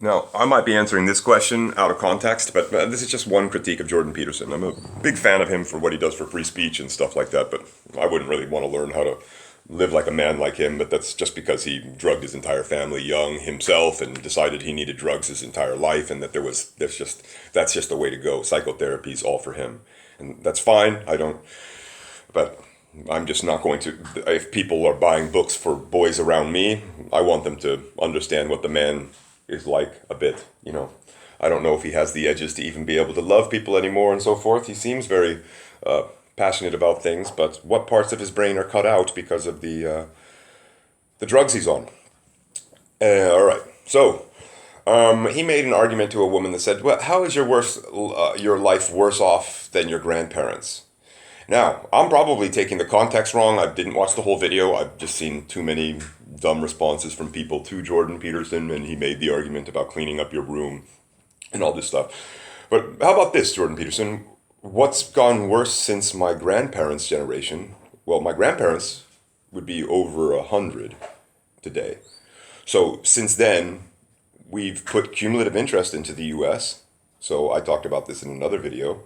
Now, I might be answering this question out of context, but this is just one critique of Jordan Peterson. I'm a big fan of him for what he does for free speech and stuff like that, but I wouldn't really want to learn how to live like a man like him, but that's just because he drugged his entire family young himself and decided he needed drugs his entire life and that that's just the way to go. Psychotherapy's all for him. And that's fine. But I'm just not going to. If people are buying books for boys around me, I want them to understand what the man is like a bit. I don't know if he has the edges to even be able to love people anymore and so forth. He seems very passionate about things, but what parts of his brain are cut out because of the drugs he's on? All right, so. He made an argument to a woman that said, "Well, how is your life worse off than your grandparents?" Now, I'm probably taking the context wrong. I didn't watch the whole video. I've just seen too many dumb responses from people to Jordan Peterson, and he made the argument about cleaning up your room and all this stuff. But how about this, Jordan Peterson? What's gone worse since my grandparents' generation? Well, my grandparents would be over 100 today. So since then, we've put cumulative interest into the US. So I talked about this in another video.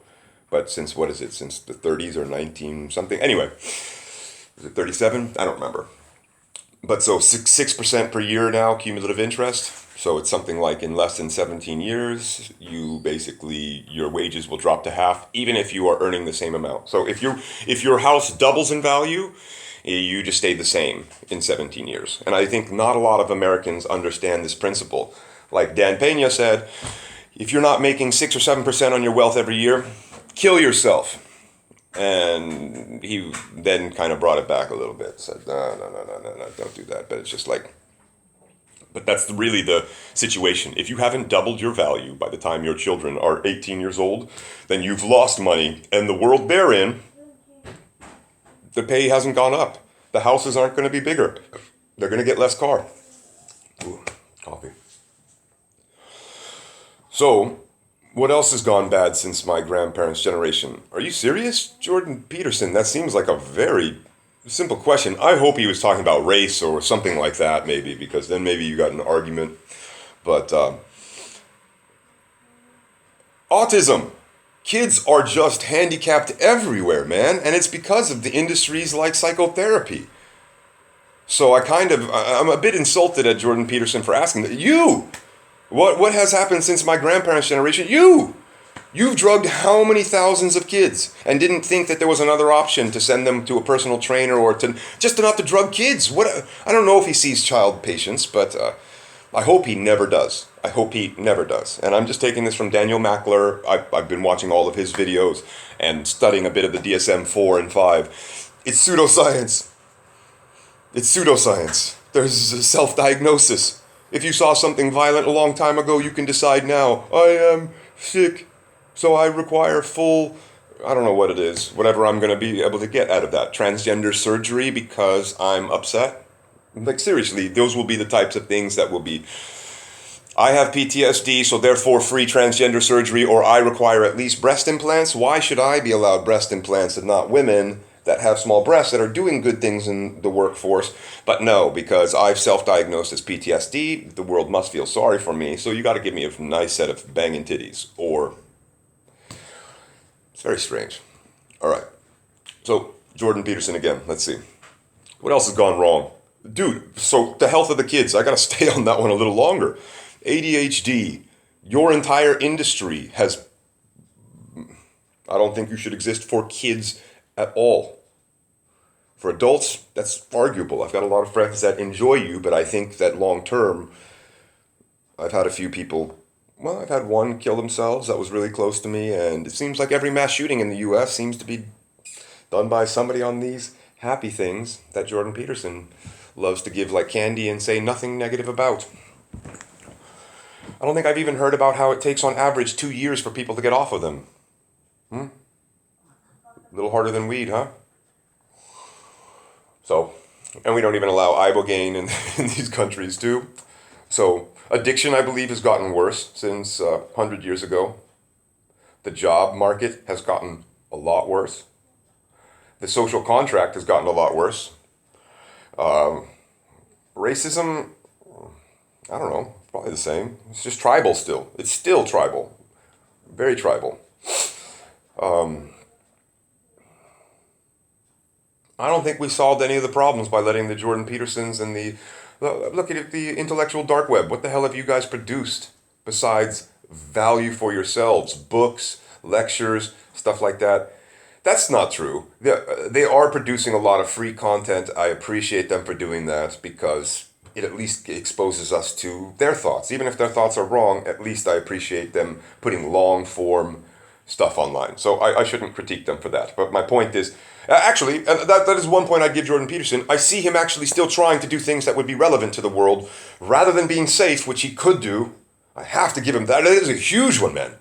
But since what is it? Since the 30s or 19 something? Anyway, is it 37? I don't remember. But so 6% per year now, cumulative interest. So it's something like in less than 17 years, your wages will drop to half, even if you are earning the same amount. So if your house doubles in value, you just stayed the same in 17 years. And I think not a lot of Americans understand this principle. Like Dan Pena said, if you're not making 6 or 7% on your wealth every year, kill yourself. And he then kind of brought it back a little bit. Said, no, don't do that. But it's just like, but that's really the situation. If you haven't doubled your value by the time your children are 18 years old, then you've lost money. And the world they're in, the pay hasn't gone up. The houses aren't going to be bigger. They're going to get less car. Ooh, coffee. So, what else has gone bad since my grandparents' generation? Are you serious, Jordan Peterson? That seems like a very simple question. I hope he was talking about race or something like that, maybe, because then maybe you got an argument. But autism. Kids are just handicapped everywhere, man, and it's because of the industries like psychotherapy. So I'm a bit insulted at Jordan Peterson for asking that. What has happened since my grandparents' generation? You've drugged how many thousands of kids and didn't think that there was another option to send them to a personal trainer or to not to drug kids? I don't know if he sees child patients, but I hope he never does. I hope he never does. And I'm just taking this from Daniel Mackler. I've been watching all of his videos and studying a bit of the DSM-4 and 5. It's pseudoscience. It's pseudoscience. There's self-diagnosis. If you saw something violent a long time ago, you can decide now, I am sick, so I require full, I don't know what it is, whatever I'm going to be able to get out of that. Transgender surgery because I'm upset. Like, seriously, those will be the types of things that will be, I have PTSD, so therefore free transgender surgery, or I require at least breast implants. Why should I be allowed breast implants and not women that have small breasts that are doing good things in the workforce? But no, because I've self-diagnosed as PTSD, the world must feel sorry for me, so you got to give me a nice set of banging titties. Or, it's very strange. All right, so Jordan Peterson again, let's see. What else has gone wrong? Dude, so the health of the kids, I got to stay on that one a little longer. ADHD, your entire industry has, I don't think you should exist for kids at all. For adults, that's arguable. I've got a lot of friends that enjoy you, but I think that long term, I've had a few people, well, I've had one kill themselves that was really close to me, and it seems like every mass shooting in the US seems to be done by somebody on these happy things that Jordan Peterson loves to give like candy and say nothing negative about. I don't think I've even heard about how it takes on average 2 years for people to get off of them. A little harder than weed, huh? So, and we don't even allow ibogaine in these countries too. So, addiction, I believe, has gotten worse since 100 years ago. The job market has gotten a lot worse. The social contract has gotten a lot worse. Racism, I don't know, Probably the same. It's just tribal still. It's still tribal. Very tribal. I don't think we solved any of the problems by letting the Jordan Petersons and look at the intellectual dark web. What the hell have you guys produced besides value for yourselves? Books, lectures, stuff like that. That's not true. They are producing a lot of free content. I appreciate them for doing that because it at least exposes us to their thoughts. Even if their thoughts are wrong, at least I appreciate them putting long form stuff online. So I shouldn't critique them for that. But my point is, actually, that is one point I'd give Jordan Peterson. I see him actually still trying to do things that would be relevant to the world rather than being safe, which he could do. I have to give him that. It is a huge one, man.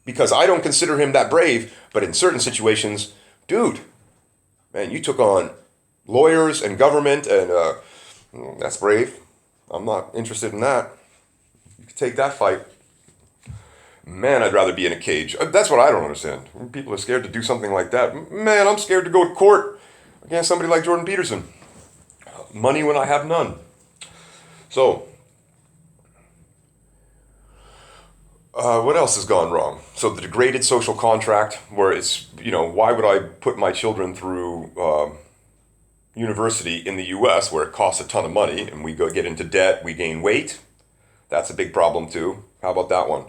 Because I don't consider him that brave, but in certain situations, dude, man, you took on lawyers and government, and that's brave. I'm not interested in that. You can take that fight. Man, I'd rather be in a cage. That's what I don't understand. When people are scared to do something like that. Man, I'm scared to go to court against somebody like Jordan Peterson. Money when I have none. So, what else has gone wrong? So the degraded social contract, where it's, why would I put my children through university in the US where it costs a ton of money and we get into debt, we gain weight? That's a big problem too. How about that one?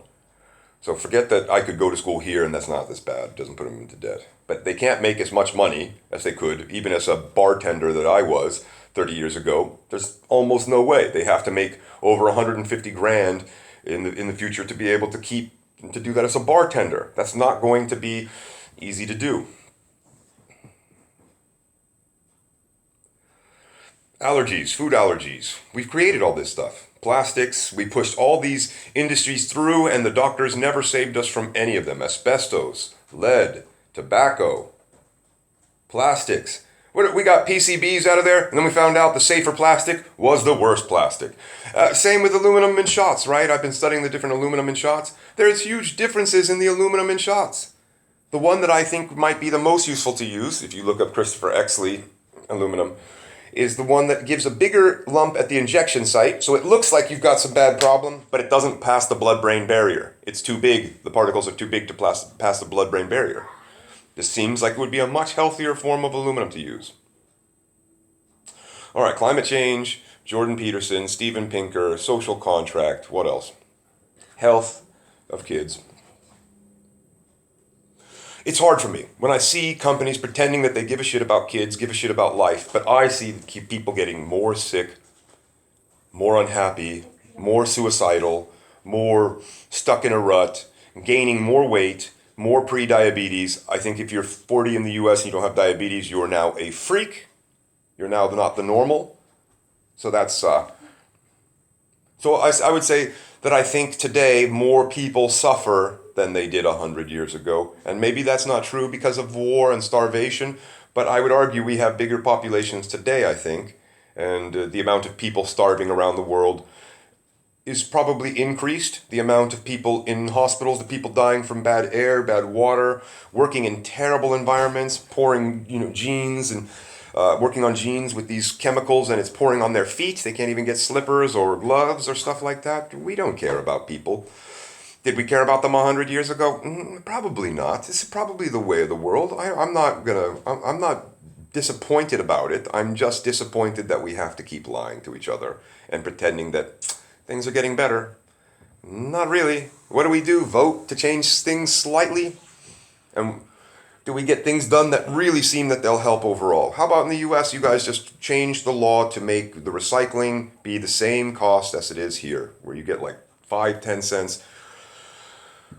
So forget that I could go to school here and that's not this bad. It doesn't put them into debt. But they can't make as much money as they could, even as a bartender that I was 30 years ago. There's almost no way. They have to make over 150 grand in the future to be able to do that as a bartender. That's not going to be easy to do. Allergies, food allergies. We've created all this stuff. Plastics, we pushed all these industries through and the doctors never saved us from any of them. Asbestos, lead, tobacco, plastics. We got PCBs out of there, and then we found out the safer plastic was the worst plastic. Same with aluminum in shots, right? I've been studying the different aluminum in shots. There's huge differences in the aluminum in shots. The one that I think might be the most useful to use, if you look up Christopher Exley aluminum, is the one that gives a bigger lump at the injection site, so it looks like you've got some bad problem, but it doesn't pass the blood-brain barrier. It's too big. The particles are too big to pass the blood-brain barrier. This seems like it would be a much healthier form of aluminum to use. All right, climate change, Jordan Peterson, Steven Pinker, social contract, what else? Health of kids. It's hard for me when I see companies pretending that they give a shit about kids, give a shit about life, but I see people getting more sick, more unhappy, more suicidal, more stuck in a rut, gaining more weight, more pre-diabetes. I think if you're 40 in the US and you don't have diabetes, you are now a freak. You're now not the normal. So that's, so I would say that I think today more people suffer than they did 100 years ago. And maybe that's not true because of war and starvation, but I would argue we have bigger populations today, I think. And the amount of people starving around the world is probably increased. The amount of people in hospitals, the people dying from bad air, bad water, working in terrible environments, pouring, jeans and working on jeans with these chemicals and it's pouring on their feet. They can't even get slippers or gloves or stuff like that. We don't care about people. Did we care about them 100 years ago? Probably not. This is probably the way of the world. I'm not disappointed about it. I'm just disappointed that we have to keep lying to each other and pretending that things are getting better. Not really. What do? Vote to change things slightly? And do we get things done that really seem that they'll help overall? How about in the US, you guys just change the law to make the recycling be the same cost as it is here, where you get like 5-10 cents.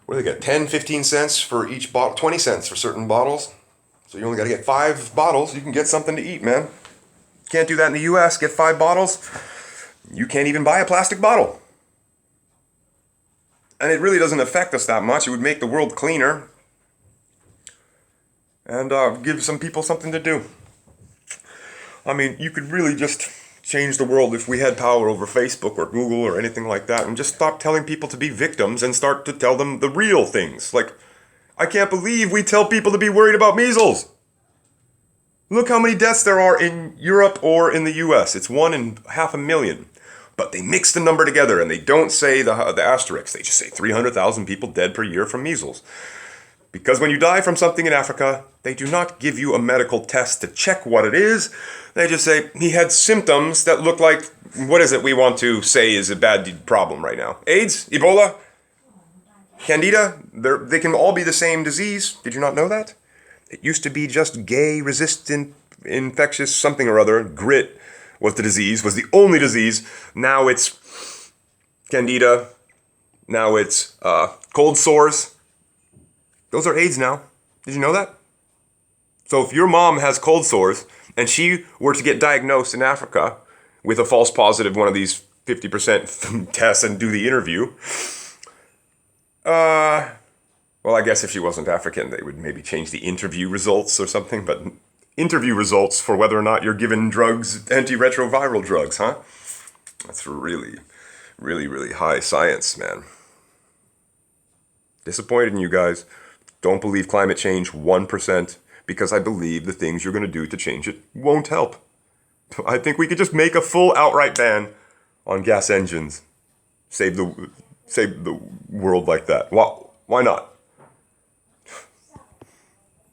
What do they get? 10, 15 cents for each bottle, 20 cents for certain bottles. So you only got to get 5 bottles. You can get something to eat, man. Can't do that in the US. Get 5 bottles. You can't even buy a plastic bottle. And it really doesn't affect us that much. It would make the world cleaner. And give some people something to do. I mean, you could really just change the world if we had power over Facebook or Google or anything like that and just stop telling people to be victims and start to tell them the real things. Like, I can't believe we tell people to be worried about measles. Look how many deaths there are in Europe or in the US. It's 1 in 500,000. But they mix the number together and they don't say the asterisk. They just say 300,000 people dead per year from measles. Because when you die from something in Africa, they do not give you a medical test to check what it is. They just say, he had symptoms that look like, what is it we want to say is a bad problem right now? AIDS? Ebola? Candida? They can all be the same disease. Did you not know that? It used to be just gay-resistant infectious something or other. Grit was the disease, was the only disease. Now it's Candida. Now it's cold sores. Those are AIDS now. Did you know that? So if your mom has cold sores and she were to get diagnosed in Africa with a false positive, one of these 50% tests, and do the interview, well, I guess if she wasn't African, they would maybe change the interview results or something, but interview results for whether or not you're given drugs, antiretroviral drugs, huh? That's really, really, really high science, man. Disappointed in you guys. Don't believe climate change 1% because I believe the things you're going to do to change it won't help. I think we could just make a full outright ban on gas engines. Save the world like that. Why not?